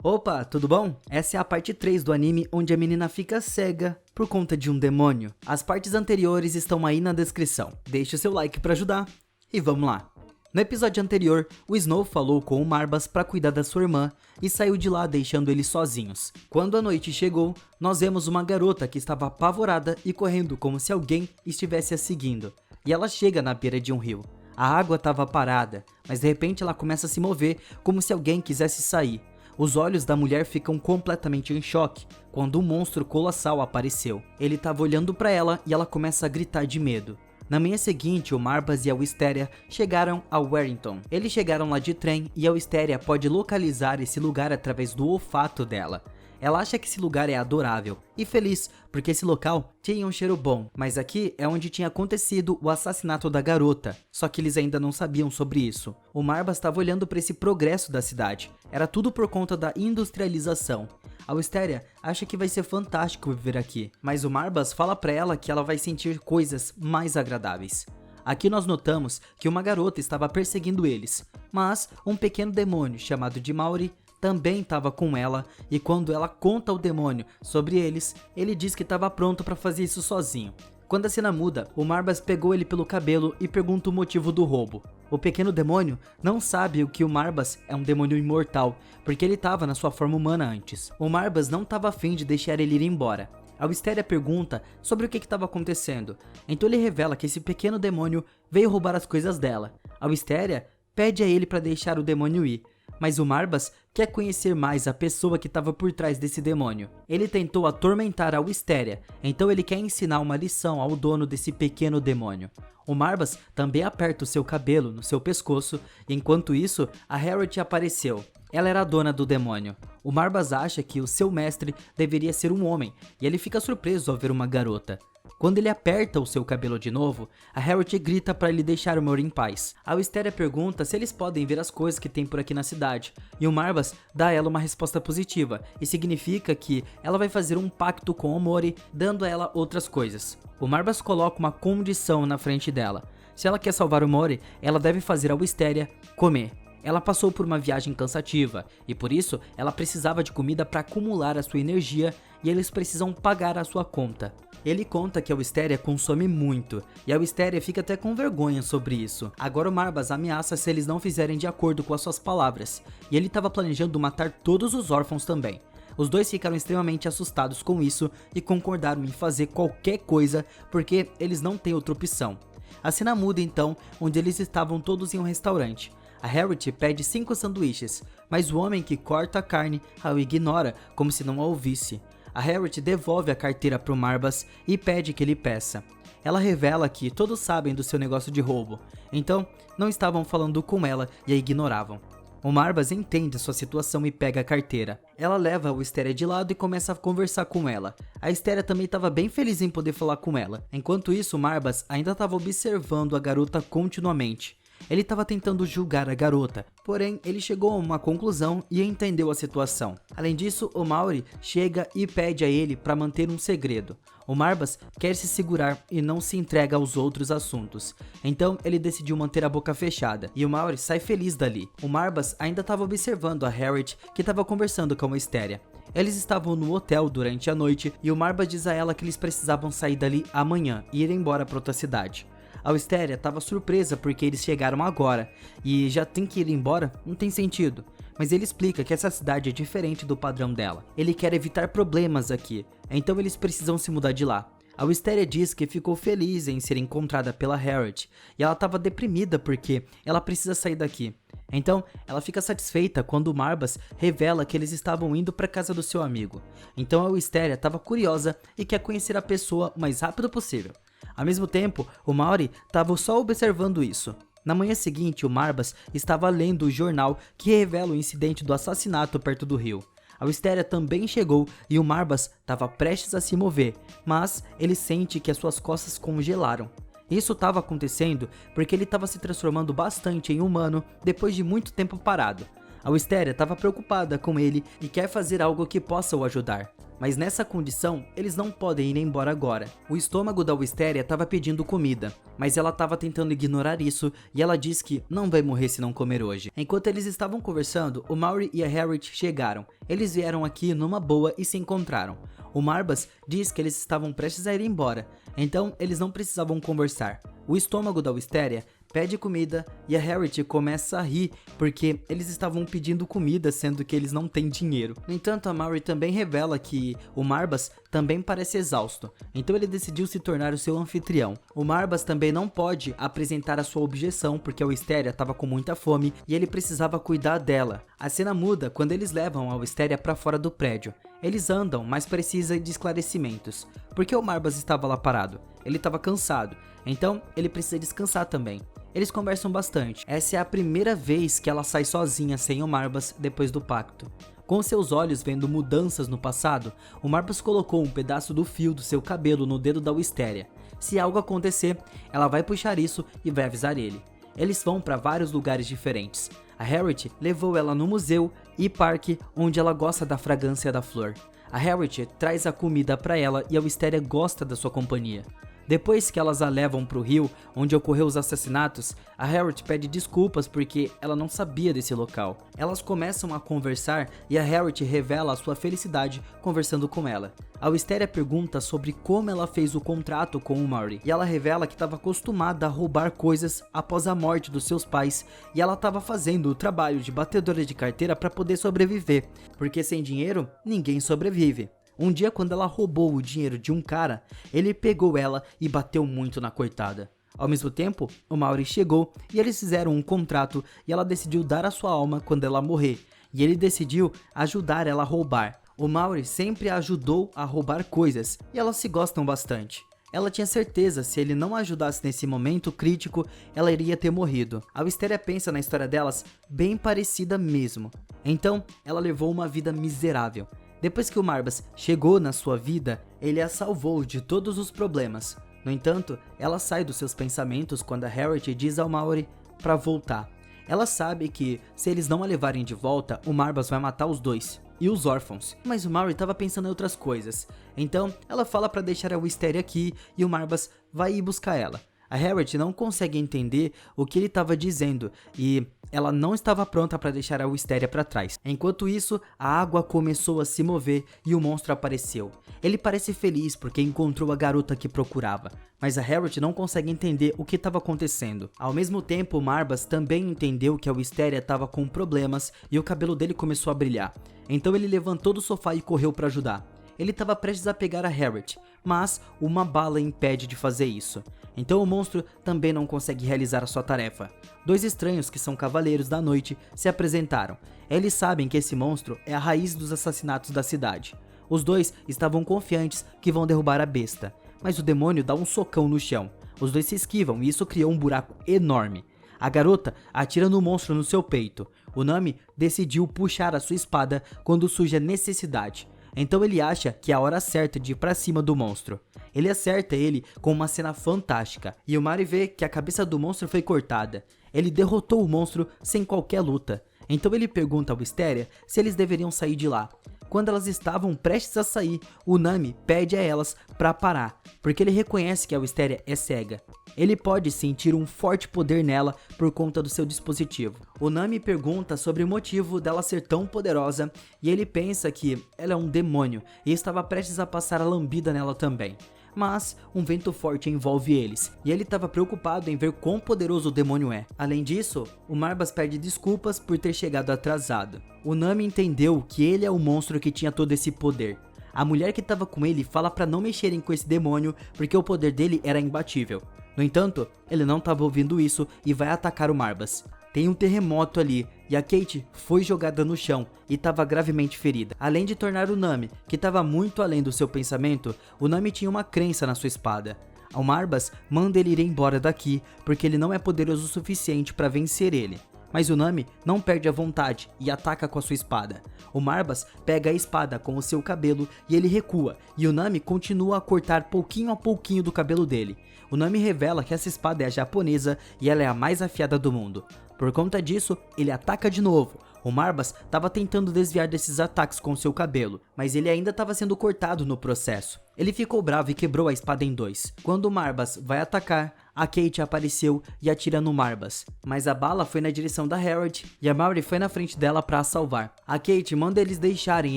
Opa, tudo bom? Essa é a parte 3 do anime onde a menina fica cega por conta de um demônio. As partes anteriores estão aí na descrição. Deixe o seu like pra ajudar e vamos lá. No episódio anterior, o Snow falou com o Marbas para cuidar da sua irmã e saiu de lá deixando eles sozinhos. Quando a noite chegou, nós vemos uma garota que estava apavorada e correndo como se alguém estivesse a seguindo. E ela chega na beira de um rio. A água estava parada, mas de repente ela começa a se mover como se alguém quisesse sair. Os olhos da mulher ficam completamente em choque quando um monstro colossal apareceu. Ele estava olhando para ela e ela começa a gritar de medo. Na manhã seguinte, o Marbas e a Wisteria chegaram a Warrington. Eles chegaram lá de trem e a Wisteria pode localizar esse lugar através do olfato dela. Ela acha que esse lugar é adorável e feliz, porque esse local tinha um cheiro bom, mas aqui é onde tinha acontecido o assassinato da garota, só que eles ainda não sabiam sobre isso. O Marbas estava olhando para esse progresso da cidade, era tudo por conta da industrialização. A Wisteria acha que vai ser fantástico viver aqui, mas o Marbas fala para ela que ela vai sentir coisas mais agradáveis. Aqui nós notamos que uma garota estava perseguindo eles, mas um pequeno demônio chamado de Maury também estava com ela, e quando ela conta ao demônio sobre eles, ele diz que estava pronto para fazer isso sozinho. Quando a cena muda, o Marbas pegou ele pelo cabelo e pergunta o motivo do roubo. O pequeno demônio não sabe o que o Marbas é um demônio imortal, porque ele estava na sua forma humana antes. O Marbas não estava afim de deixar ele ir embora. A Wisteria pergunta sobre o que estava acontecendo, então ele revela que esse pequeno demônio veio roubar as coisas dela. A Wisteria pede a ele para deixar o demônio ir, mas o Marbas quer conhecer mais a pessoa que estava por trás desse demônio. Ele tentou atormentar a Wisteria, então ele quer ensinar uma lição ao dono desse pequeno demônio. O Marbas também aperta o seu cabelo no seu pescoço, e enquanto isso, a Harriet apareceu. Ela era a dona do demônio. O Marbas acha que o seu mestre deveria ser um homem, e ele fica surpreso ao ver uma garota. Quando ele aperta o seu cabelo de novo, a Harriet grita para ele deixar o Maury em paz. A Wisteria pergunta se eles podem ver as coisas que tem por aqui na cidade, e o Marbas dá a ela uma resposta positiva, e significa que ela vai fazer um pacto com o Maury, dando a ela outras coisas. O Marbas coloca uma condição na frente dela. Se ela quer salvar o Maury, ela deve fazer a Wisteria comer. Ela passou por uma viagem cansativa, e por isso ela precisava de comida para acumular a sua energia, e eles precisam pagar a sua conta. Ele conta que a Wisteria consome muito, e a Wisteria fica até com vergonha sobre isso. Agora o Marbas ameaça se eles não fizerem de acordo com as suas palavras, e ele estava planejando matar todos os órfãos também. Os dois ficaram extremamente assustados com isso e concordaram em fazer qualquer coisa porque eles não têm outra opção. A cena muda então, onde eles estavam todos em um restaurante. A Harriet pede 5 sanduíches, mas o homem que corta a carne a ignora como se não a ouvisse. A Harriet devolve a carteira para o Marbas e pede que ele peça. Ela revela que todos sabem do seu negócio de roubo, então não estavam falando com ela e a ignoravam. O Marbas entende sua situação e pega a carteira. Ela leva a Wisteria de lado e começa a conversar com ela. A Wisteria também estava bem feliz em poder falar com ela. Enquanto isso, o Marbas ainda estava observando a garota continuamente. Ele estava tentando julgar a garota, porém ele chegou a uma conclusão e entendeu a situação. Além disso, o Maury chega e pede a ele para manter um segredo. O Marbas quer se segurar e não se entrega aos outros assuntos, então ele decidiu manter a boca fechada, e o Maury sai feliz dali. O Marbas ainda estava observando a Harriet, que estava conversando com a Wisteria. Eles estavam no hotel durante a noite e o Marbas diz a ela que eles precisavam sair dali amanhã e ir embora para outra cidade. A Wisteria estava surpresa porque eles chegaram agora, e já tem que ir embora? Não tem sentido. Mas ele explica que essa cidade é diferente do padrão dela. Ele quer evitar problemas aqui, então eles precisam se mudar de lá. A Wisteria diz que ficou feliz em ser encontrada pela Harriet, e ela estava deprimida porque ela precisa sair daqui. Então, ela fica satisfeita quando o Marbas revela que eles estavam indo para casa do seu amigo. Então a Wisteria estava curiosa e quer conhecer a pessoa o mais rápido possível. Ao mesmo tempo, o Maury estava só observando isso. Na manhã seguinte, o Marbas estava lendo o jornal que revela o incidente do assassinato perto do rio. A Wisteria também chegou e o Marbas estava prestes a se mover, mas ele sente que as suas costas congelaram. Isso estava acontecendo porque ele estava se transformando bastante em humano depois de muito tempo parado. A Wisteria estava preocupada com ele e quer fazer algo que possa o ajudar. mas nessa condição eles não podem ir embora agora. O estômago da Wisteria estava pedindo comida, mas ela estava tentando ignorar isso e ela diz que não vai morrer se não comer hoje. Enquanto eles estavam conversando, o Maury e a Harriet chegaram. Eles vieram aqui numa boa e se encontraram. O Marbas diz que eles estavam prestes a ir embora, então eles não precisavam conversar. O estômago da Wisteria pede comida e a Harriet começa a rir porque eles estavam pedindo comida sendo que eles não têm dinheiro. No entanto, a Maury também revela que o Marbas também parece exausto, então ele decidiu se tornar o seu anfitrião. O Marbas também não pode apresentar a sua objeção porque a Wisteria estava com muita fome e ele precisava cuidar dela. A cena muda quando eles levam a Wisteria para fora do prédio. Eles andam, mas precisa de esclarecimentos. Por que o Marbas estava lá parado? Ele estava cansado, então ele precisa descansar também. Eles conversam bastante. Essa é a primeira vez que ela sai sozinha sem o Marbas depois do pacto. Com seus olhos vendo mudanças no passado, o Marbas colocou um pedaço do fio do seu cabelo no dedo da Wisteria. Se algo acontecer, ela vai puxar isso e vai avisar ele. Eles vão para vários lugares diferentes. A Harriet levou ela no museu e parque onde ela gosta da fragrância da flor. A Harriet traz a comida para ela e a Wisteria gosta da sua companhia. Depois que elas a levam para o rio onde ocorreu os assassinatos, a Harriet pede desculpas porque ela não sabia desse local. Elas começam a conversar e a Harriet revela a sua felicidade conversando com ela. A Wisteria pergunta sobre como ela fez o contrato com o Maury e ela revela que estava acostumada a roubar coisas após a morte dos seus pais e ela estava fazendo o trabalho de batedora de carteira para poder sobreviver, porque sem dinheiro ninguém sobrevive. Um dia, quando ela roubou o dinheiro de um cara, ele pegou ela e bateu muito na coitada. Ao mesmo tempo, o Maury chegou e eles fizeram um contrato e ela decidiu dar a sua alma quando ela morrer. E ele decidiu ajudar ela a roubar. O Maury sempre a ajudou a roubar coisas e elas se gostam bastante. Ela tinha certeza, se ele não ajudasse nesse momento crítico, ela iria ter morrido. A Wisteria pensa na história delas bem parecida mesmo. Então, ela levou uma vida miserável. Depois que o Marbas chegou na sua vida, ele a salvou de todos os problemas. No entanto, ela sai dos seus pensamentos quando a Harriet diz ao Maury para voltar. Ela sabe que, se eles não a levarem de volta, o Marbas vai matar os dois e os órfãos. Mas o Maury estava pensando em outras coisas. Então, ela fala para deixar a Wisteria aqui e o Marbas vai ir buscar ela. A Harriet não consegue entender o que ele estava dizendo e ela não estava pronta para deixar a Wisteria para trás. Enquanto isso, a água começou a se mover e o monstro apareceu. Ele parece feliz porque encontrou a garota que procurava, mas a Harriet não consegue entender o que estava acontecendo. Ao mesmo tempo, o Marbas também entendeu que a Wisteria estava com problemas e o cabelo dele começou a brilhar. Então ele levantou do sofá e correu para ajudar. Ele estava prestes a pegar a Harriet, mas uma bala impede de fazer isso. Então o monstro também não consegue realizar a sua tarefa. Dois estranhos que são cavaleiros da noite se apresentaram. Eles sabem que esse monstro é a raiz dos assassinatos da cidade. Os dois estavam confiantes que vão derrubar a besta, mas o demônio dá um socão no chão. Os dois se esquivam e isso criou um buraco enorme. A garota atira no monstro no seu peito. O Nami decidiu puxar a sua espada quando surge a necessidade. Então ele acha que é a hora certa de ir pra cima do monstro. Ele acerta ele com uma cena fantástica, e o Maury vê que a cabeça do monstro foi cortada. Ele derrotou o monstro sem qualquer luta. Então ele pergunta ao Wisteria se eles deveriam sair de lá. Quando elas estavam prestes a sair, o Nami pede a elas para parar, porque ele reconhece que a Wisteria é cega. Ele pode sentir um forte poder nela por conta do seu dispositivo. O Nami pergunta sobre o motivo dela ser tão poderosa e ele pensa que ela é um demônio e estava prestes a passar a lambida nela também. Mas um vento forte envolve eles, e ele estava preocupado em ver quão poderoso o demônio é. Além disso, o Marbas pede desculpas por ter chegado atrasado. O Nami entendeu que ele é o monstro que tinha todo esse poder. A mulher que estava com ele fala para não mexerem com esse demônio porque o poder dele era imbatível. No entanto, ele não estava ouvindo isso e vai atacar o Marbas. Tem um terremoto ali e a Kate foi jogada no chão e estava gravemente ferida. Além de tornar o Nami, que estava muito além do seu pensamento, o Nami tinha uma crença na sua espada. O Marbas manda ele ir embora daqui porque ele não é poderoso o suficiente para vencer ele. Mas o Nami não perde a vontade e ataca com a sua espada. O Marbas pega a espada com o seu cabelo e ele recua, e o Nami continua a cortar pouquinho a pouquinho do cabelo dele. O Nami revela que essa espada é japonesa e ela é a mais afiada do mundo. Por conta disso, ele ataca de novo. O Marbas estava tentando desviar desses ataques com seu cabelo, mas ele ainda estava sendo cortado no processo. Ele ficou bravo e quebrou a espada em dois. Quando o Marbas vai atacar, a Kate apareceu e atira no Marbas, mas a bala foi na direção da Harriet e a Maury foi na frente dela para a salvar. A Kate manda eles deixarem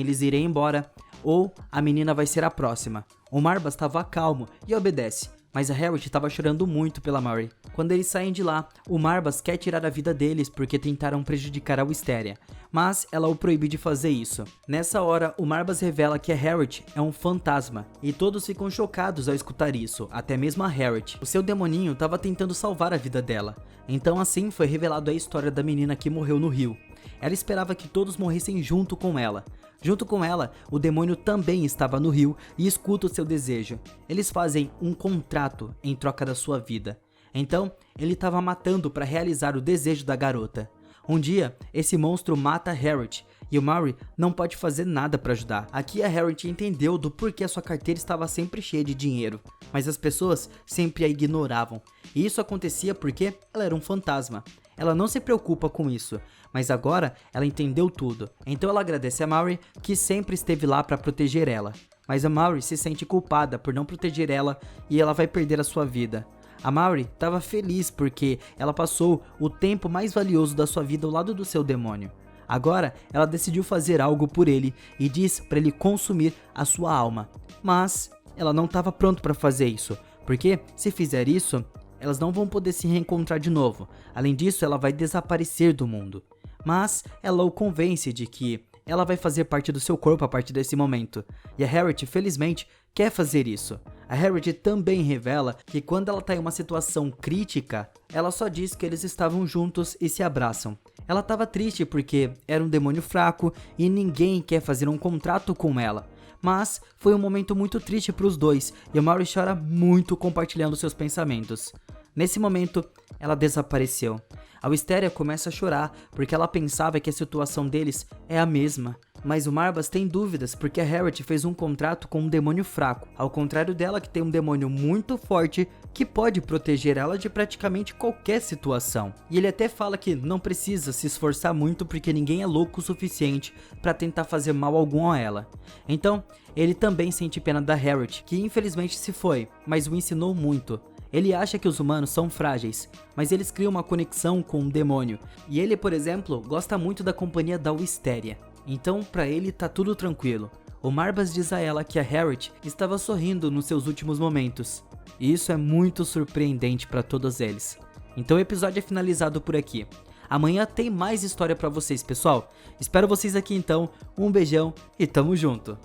eles irem embora ou a menina vai ser a próxima. O Marbas estava calmo e obedece, mas a Harriet estava chorando muito pela Maury. Quando eles saem de lá, o Marbas quer tirar a vida deles porque tentaram prejudicar a Wisteria, mas ela o proíbe de fazer isso. Nessa hora, o Marbas revela que a Harriet é um fantasma, e todos ficam chocados ao escutar isso, até mesmo a Harriet. O seu demoninho estava tentando salvar a vida dela, então assim foi revelado a história da menina que morreu no rio. Ela esperava que todos morressem junto com ela. Junto com ela, o demônio também estava no rio e escuta o seu desejo. Eles fazem um contrato em troca da sua vida. Então, ele estava matando para realizar o desejo da garota. Um dia, esse monstro mata a Harriet e o Maury não pode fazer nada para ajudar. Aqui a Harriet entendeu do porquê a sua carteira estava sempre cheia de dinheiro, mas as pessoas sempre a ignoravam. E isso acontecia porque ela era um fantasma. Ela não se preocupa com isso, mas agora ela entendeu tudo. Então ela agradece a Maury, que sempre esteve lá para proteger ela. Mas a Maury se sente culpada por não proteger ela e ela vai perder a sua vida. A Maury estava feliz porque ela passou o tempo mais valioso da sua vida ao lado do seu demônio. Agora ela decidiu fazer algo por ele e diz para ele consumir a sua alma. Mas ela não estava pronta para fazer isso, porque se fizer isso, elas não vão poder se reencontrar de novo. Além disso, ela vai desaparecer do mundo. Mas ela o convence de que ela vai fazer parte do seu corpo a partir desse momento. E a Harriet, felizmente, quer fazer isso. A Harriet também revela que quando ela está em uma situação crítica, ela só diz que eles estavam juntos e se abraçam. Ela estava triste porque era um demônio fraco e ninguém quer fazer um contrato com ela. Mas foi um momento muito triste para os dois e a Maury chora muito compartilhando seus pensamentos. Nesse momento, ela desapareceu. A Wisteria começa a chorar porque ela pensava que a situação deles é a mesma. Mas o Marbas tem dúvidas porque a Harriet fez um contrato com um demônio fraco, ao contrário dela que tem um demônio muito forte que pode proteger ela de praticamente qualquer situação. E ele até fala que não precisa se esforçar muito porque ninguém é louco o suficiente para tentar fazer mal algum a ela. Então, ele também sente pena da Harriet, que infelizmente se foi, mas o ensinou muito. Ele acha que os humanos são frágeis, mas eles criam uma conexão com um demônio. E ele, por exemplo, gosta muito da companhia da Wisteria. Então, pra ele tá tudo tranquilo. O Marbas diz a ela que a Harriet estava sorrindo nos seus últimos momentos. E isso é muito surpreendente pra todos eles. Então o episódio é finalizado por aqui. Amanhã tem mais história pra vocês, pessoal. Espero vocês aqui então. Um beijão e tamo junto.